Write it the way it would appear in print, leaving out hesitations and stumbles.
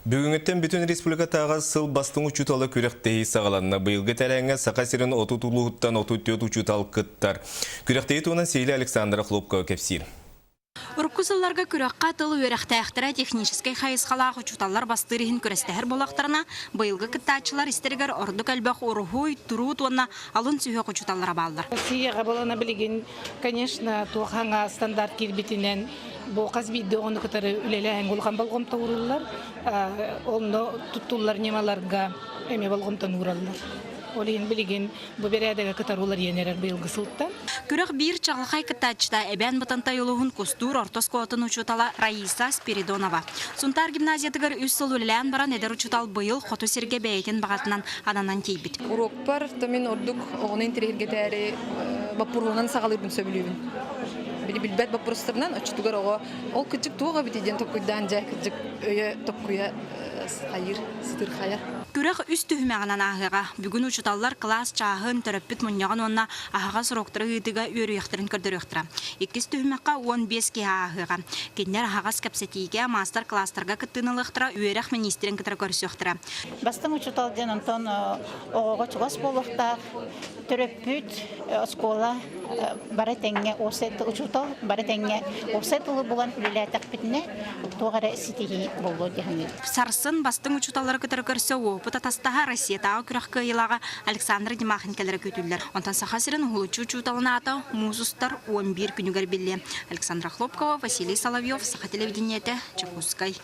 Бүгүнгөттен бүтүн республикатагы сыл бастың учуталы күректеи сагаланна быйылгы тәрәңе сакасирин отутулуһуттан отуттет учутал кыттар. Күректеи туынан Сейли Александра Хлопкова кепсир. Уркусылларга күрәккә тылы өрәхтәхтәрә техническай хайысқалағы чуталлар бастырыхын көрәстәһәр болақтарына быйылгы кыттачылар истергер орды кәлбәқ урухуй туру туанна алын сүйе чуталлара баллар. Россияга болана билеген, конечно, туханга стандарт кирбитинен бу казбидде оны кытары үлеләһәң улган болгом тавырылар, олно туттулар немаларга эме болгомтан ураллар. Олин билеген бу берәдәге кытарулар енерер быйылгы сылттан. Күрәк бир чагылхай кыттачта әбән батанта юлуһун костур ортоскотын учутала Раиса Спиридонова. Сунтар гимназиятыгар үс сыл үлелән баран эдер учутал быйыл хото серге бәйтен багатынан ананан тейбит. Урокпар тамин ордук огонын тиргетәре бапурунан сагалырбын сөбүлүбүн. Билбет бапурустарынан очтугар ого ол кычык туга битиден токуйдан жа кычык өйө токуя хайыр сытыр хая. Күрәк үс түһмәгәнән ахыга. Бүген учуталлар класс чагын төрөппит муньяган онна ахага сороктыры гытыга өрүяктырын көрдөрөктүрә. Иккис түһмәккә 15 ке ахыга. Киннәр ахагас капсетиге мастер класстарга кыттыныгыктыра үрәх министрин кытыр көрсөктүрә. Бастың учуталдан антон ого чугас болуктар төрөппүт школа баратеңге осет учутал баратеңге осетлы булган үлеләтәк битне тугара ситиги болду дигән. Сарсын бастың учуталлары кытыр көрсө Путатастаха Россиятағы күрәккә елага Александр Димахин кәлері көтілдер. Онтан сахасырын хулучу чуталына ата музустар 11 күнігер білі. Александра Хлопкова, Василий Соловьев, Саха телевидениеті, Чекускай.